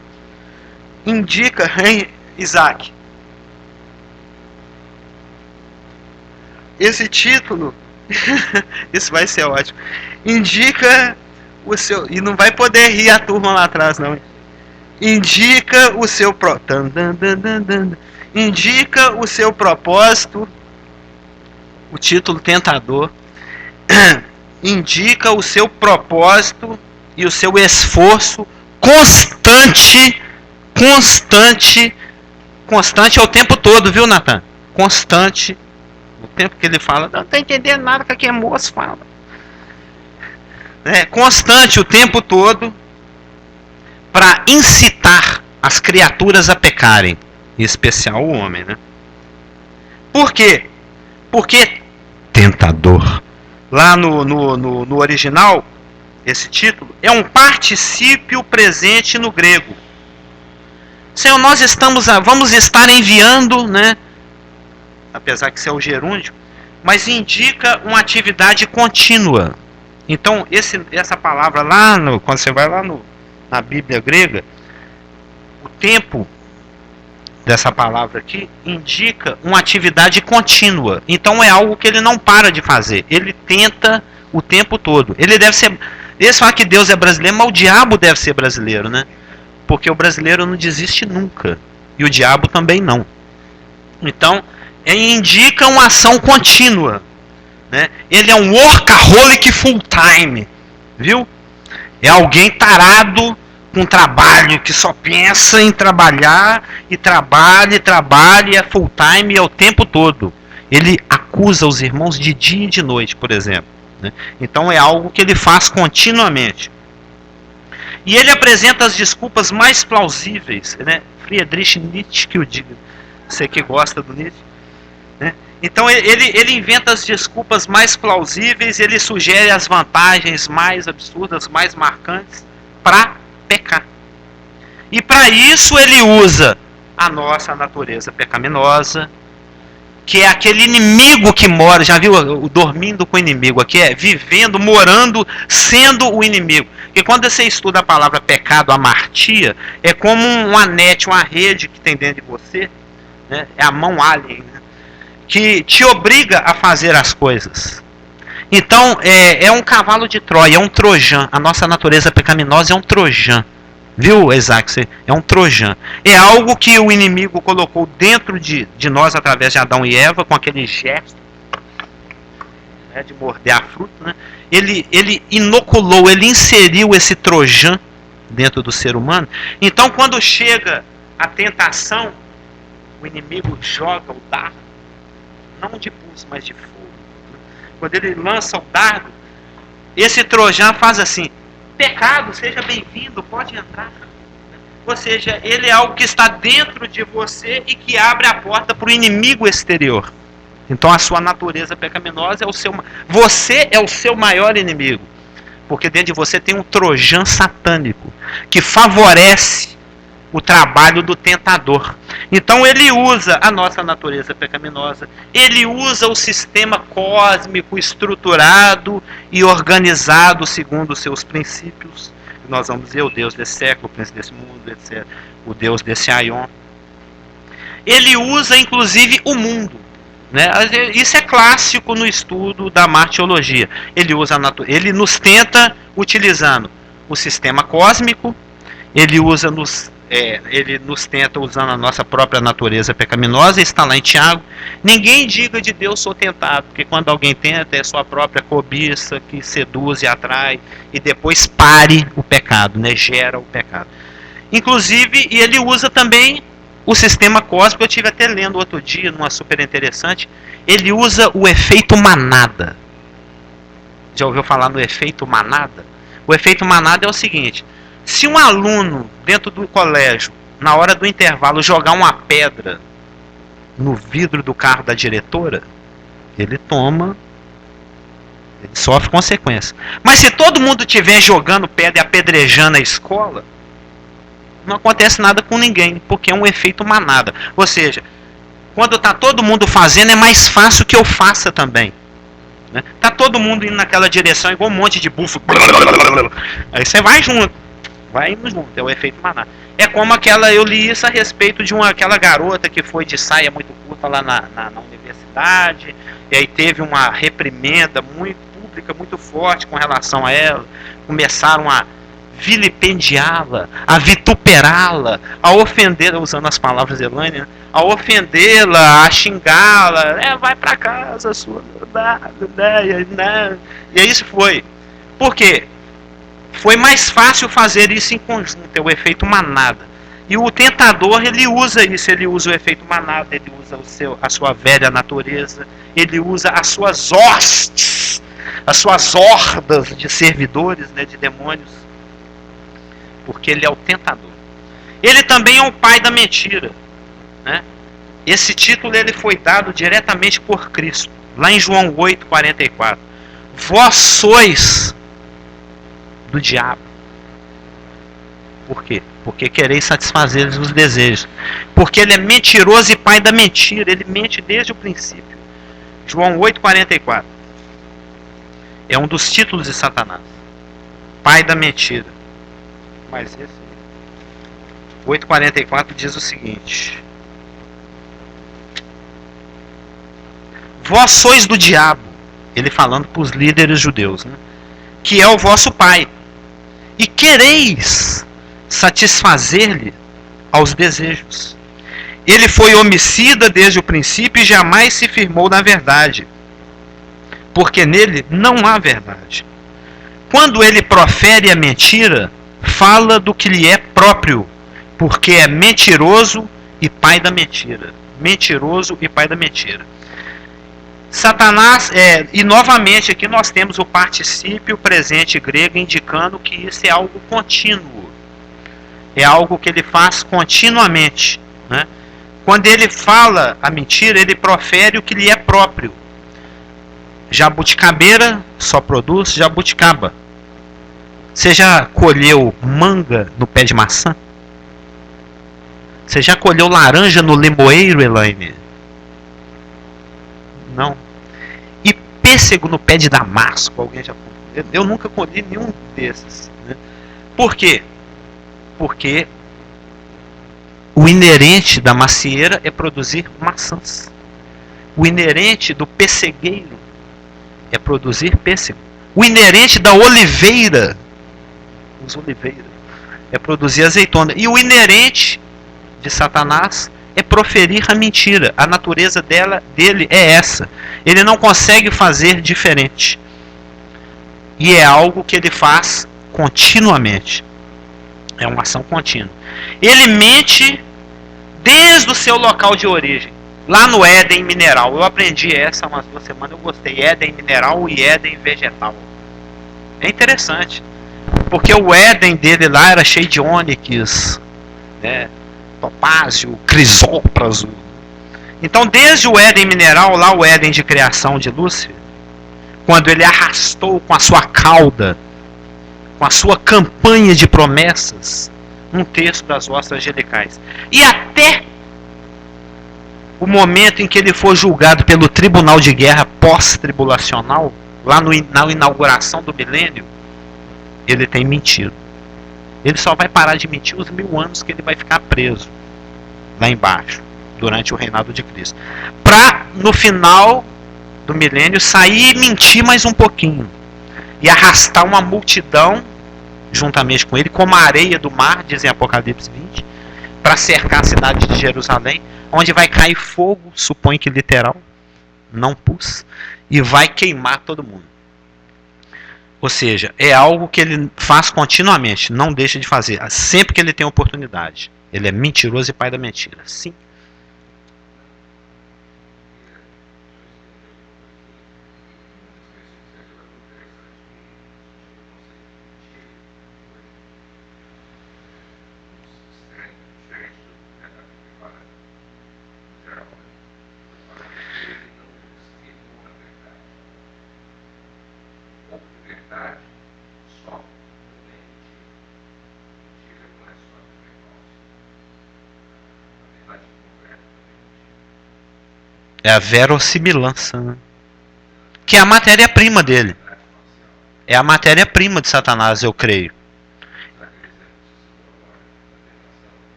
[SPEAKER 1] indica, hein, Isaac? Esse título, isso vai ser ótimo, indica o seu... E não vai poder rir a turma lá atrás, não. Indica o seu indica o seu propósito. O título tentador indica o seu propósito e o seu esforço constante é o tempo todo, viu, Natan? Constante. O tempo que ele fala, não estou entendendo nada que aquele moço fala. Constante o tempo todo para incitar as criaturas a pecarem, em especial o homem, né? Por quê? Porque tentador, lá no original, esse título é um particípio presente no grego. Senhor, nós vamos estar enviando, né, apesar que isso é o gerúndio, mas indica uma atividade contínua. Então, essa palavra lá, quando você vai lá na Bíblia grega, o tempo dessa palavra aqui indica uma atividade contínua. Então, é algo que ele não para de fazer. Ele tenta o tempo todo. Ele deve ser... Eles falam que Deus é brasileiro, mas o diabo deve ser brasileiro, né? Porque o brasileiro não desiste nunca. E o diabo também não. Então, indica uma ação contínua. Né? Ele é um workaholic full time. Viu? É alguém tarado com trabalho, que só pensa em trabalhar, e trabalha, é full time, é o tempo todo. Ele acusa os irmãos de dia e de noite, por exemplo. Né? Então é algo que ele faz continuamente. E ele apresenta as desculpas mais plausíveis, né? Friedrich Nietzsche, que eu digo, você que gosta do Nietzsche, né? Então ele inventa as desculpas mais plausíveis, ele sugere as vantagens mais absurdas, mais marcantes para pecar. E para isso ele usa a nossa natureza pecaminosa, que é aquele inimigo que mora, já viu o dormindo com o inimigo? Aqui é vivendo, morando, sendo o inimigo. Porque quando você estuda a palavra pecado, amartia, é como uma net, uma rede que tem dentro de você, né? É a mão alien, né? Que te obriga a fazer as coisas. Então, é um cavalo de Troia, é um trojan. A nossa natureza pecaminosa é um trojan. Viu, Isaac? É um trojan. É algo que o inimigo colocou dentro de nós através de Adão e Eva, com aquele gesto, né, de morder a fruta. Né? Ele inoculou, ele inseriu esse trojan dentro do ser humano. Então, quando chega a tentação, o inimigo joga o dardo, não de pulso, mas de fogo. Quando ele lança o dardo, esse trojan faz assim: pecado, seja bem-vindo, pode entrar. Ou seja, ele é algo que está dentro de você e que abre a porta para o inimigo exterior. Então a sua natureza pecaminosa você é o seu maior inimigo. Porque dentro de você tem um trojan satânico que favorece o trabalho do tentador. Então ele usa a nossa natureza pecaminosa, ele usa o sistema cósmico estruturado e organizado segundo os seus princípios. Nós vamos dizer o Deus desse século, o príncipe desse mundo, etc. O Deus desse Aion. Ele usa inclusive o mundo. Né? Isso é clássico no estudo da martiologia. Ele nos tenta utilizando o sistema cósmico, ele nos tenta usando a nossa própria natureza pecaminosa, está lá em Tiago. Ninguém diga de Deus sou tentado, porque quando alguém tenta é sua própria cobiça que seduz e atrai, e depois pare o pecado, né? Gera o pecado. Inclusive, e ele usa também o sistema cósmico, eu estive até lendo outro dia, numa super interessante, ele usa o efeito manada. Já ouviu falar no efeito manada? O efeito manada é o seguinte: se um aluno dentro do colégio, na hora do intervalo, jogar uma pedra no vidro do carro da diretora, ele sofre consequência. Mas se todo mundo estiver jogando pedra e apedrejando a escola, não acontece nada com ninguém, porque é um efeito manada. Ou seja, quando está todo mundo fazendo, é mais fácil que eu faça também. Está todo mundo indo naquela direção, igual um monte de bufo. Aí você vai junto. Vai indo junto, é o efeito manada. É como eu li isso a respeito de aquela garota que foi de saia muito curta lá na universidade, e aí teve uma reprimenda muito pública, muito forte com relação a ela. Começaram a vilipendiá-la, a vituperá-la, a ofendê-la, usando as palavras de Elaine, né? A ofendê-la, a xingá-la, vai pra casa sua, e aí isso foi. Por quê? Foi mais fácil fazer isso em conjunto, é o efeito manada. E o tentador, ele usa isso, ele usa o efeito manada, ele usa a sua velha natureza, ele usa as suas hostes, as suas hordas de servidores, né, de demônios, porque ele é o tentador. Ele também é o pai da mentira, né? Esse título ele foi dado diretamente por Cristo, lá em João 8:44. Vós sois do diabo, Por quê? Porque quereis satisfazer os desejos. Porque ele é mentiroso e pai da mentira. Ele mente desde o princípio. João 8,44. É um dos títulos de Satanás. Pai da mentira. Mas esse 8,44 diz o seguinte: vós sois do diabo. Ele falando para os líderes judeus, né? Que é o vosso pai. E quereis satisfazer-lhe aos desejos. Ele foi homicida desde o princípio e jamais se firmou na verdade, porque nele não há verdade. Quando ele profere a mentira, fala do que lhe é próprio, porque é mentiroso e pai da mentira. Mentiroso e pai da mentira. Satanás, e novamente aqui nós temos o particípio presente grego indicando que isso é algo contínuo. É algo que ele faz continuamente, né? Quando ele fala a mentira, ele profere o que lhe é próprio. Jabuticabeira só produz jabuticaba. Você já colheu manga no pé de maçã? Você já colheu laranja no limoeiro, Elaine? Não. E pêssego no pé de damasco? Alguém já colheu? Eu nunca colhi nenhum desses, né? Por quê? Porque o inerente da macieira é produzir maçãs. O inerente do pessegueiro é produzir pêssego. O inerente da oliveira, os oliveiras, é produzir azeitona. E o inerente de Satanás é proferir a mentira. A natureza dele é essa. Ele não consegue fazer diferente. E é algo que ele faz continuamente. É uma ação contínua. Ele mente desde o seu local de origem. Lá no Éden mineral. Eu aprendi essa há umas 2 semanas. Eu gostei. Éden mineral e Éden vegetal. É interessante. Porque o Éden dele lá era cheio de ônix, né? Topázio, crisópraso. Então desde o Éden mineral, lá o Éden de criação de Lúcifer, quando ele arrastou com a sua cauda, com a sua campanha de promessas, um terço das hostes angelicais. E até o momento em que ele for julgado pelo tribunal de guerra pós-tribulacional, lá na inauguração do milênio, ele tem mentido. Ele só vai parar de mentir os 1000 anos que ele vai ficar preso lá embaixo, durante o reinado de Cristo. Para, no final do milênio, sair e mentir mais um pouquinho. E arrastar uma multidão juntamente com ele, como a areia do mar, diz em Apocalipse 20, para cercar a cidade de Jerusalém, onde vai cair fogo, supõe que literal, não pus, e vai queimar todo mundo. Ou seja, é algo que ele faz continuamente, não deixa de fazer, sempre que ele tem oportunidade. Ele é mentiroso e pai da mentira. Sim. É a verossimilhança, né? Que é a matéria-prima dele. É a matéria-prima de Satanás, eu creio.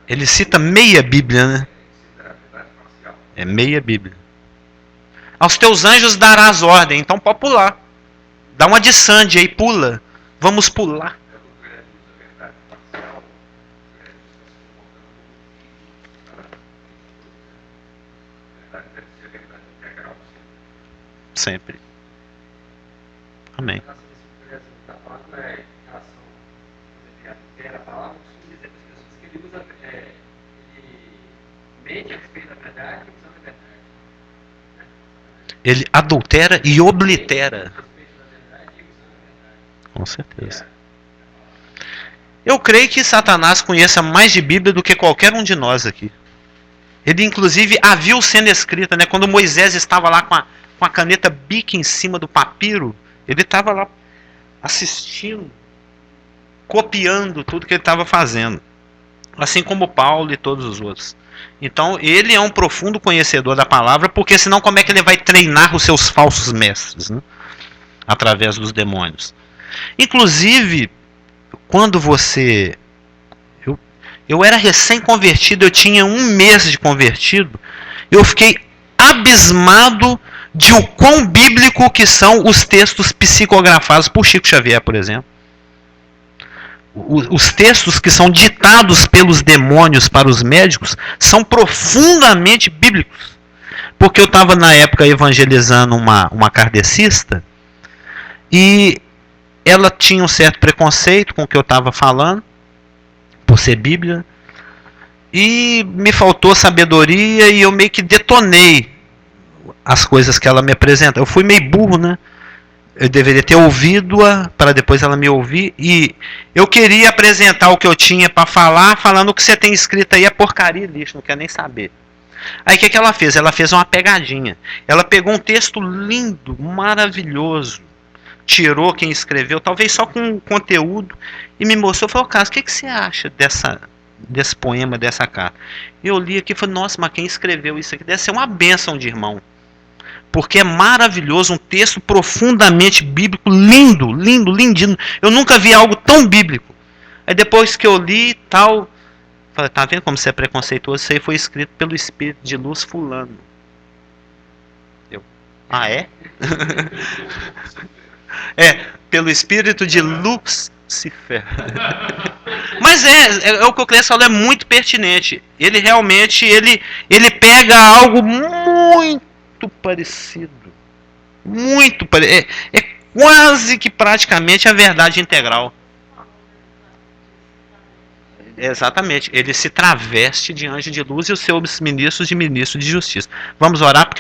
[SPEAKER 1] Ele cita meia Bíblia, né? É meia Bíblia. Aos teus anjos darás ordem, então pode pular. Dá uma de Sandy aí, pula. Vamos pular. Sempre. Amém. Ele adultera e oblitera. Com certeza. Eu creio que Satanás conheça mais de Bíblia do que qualquer um de nós aqui. Ele inclusive a viu sendo escrita, né? Quando Moisés estava lá com a caneta Bic em cima do papiro, ele estava lá assistindo, copiando tudo que ele estava fazendo. Assim como Paulo e todos os outros. Então ele é um profundo conhecedor da palavra, porque senão como é que ele vai treinar os seus falsos mestres, né? Através dos demônios. Inclusive, quando você... Eu era recém-convertido, eu tinha 1 mês de convertido, eu fiquei abismado de o quão bíblico que são os textos psicografados por Chico Xavier, por exemplo. Os textos que são ditados pelos demônios para os médicos são profundamente bíblicos. Porque eu estava na época evangelizando uma kardecista e ela tinha um certo preconceito com o que eu estava falando, por ser Bíblia, e me faltou sabedoria e eu meio que detonei as coisas que ela me apresenta. Eu fui meio burro, né? Eu deveria ter ouvido-a para depois ela me ouvir. E eu queria apresentar o que eu tinha para falar, falando o que você tem escrito aí é porcaria, lixo, não quer nem saber. Aí o que ela fez? Ela fez uma pegadinha. Ela pegou um texto lindo, maravilhoso, tirou quem escreveu, talvez só com conteúdo, e me mostrou. Falou, Carlos, o que você acha desse poema, dessa carta? Eu li aqui e falei, nossa, mas quem escreveu isso aqui deve ser uma bênção de irmão. Porque é maravilhoso, um texto profundamente bíblico, lindo, lindo, lindinho. Eu nunca vi algo tão bíblico. Aí depois que eu li e tal, falei, tá vendo como você é preconceituoso? Isso aí foi escrito pelo Espírito de Luz fulano. Eu, é? Pelo Espírito de Lucifer. Mas é o que o Cleiton falou, é muito pertinente. Ele realmente, ele pega algo muito parecido. Muito parecido. É quase que praticamente a verdade integral. Exatamente. Ele se traveste de anjo de luz e os seus ministros de ministro de justiça. Vamos orar porque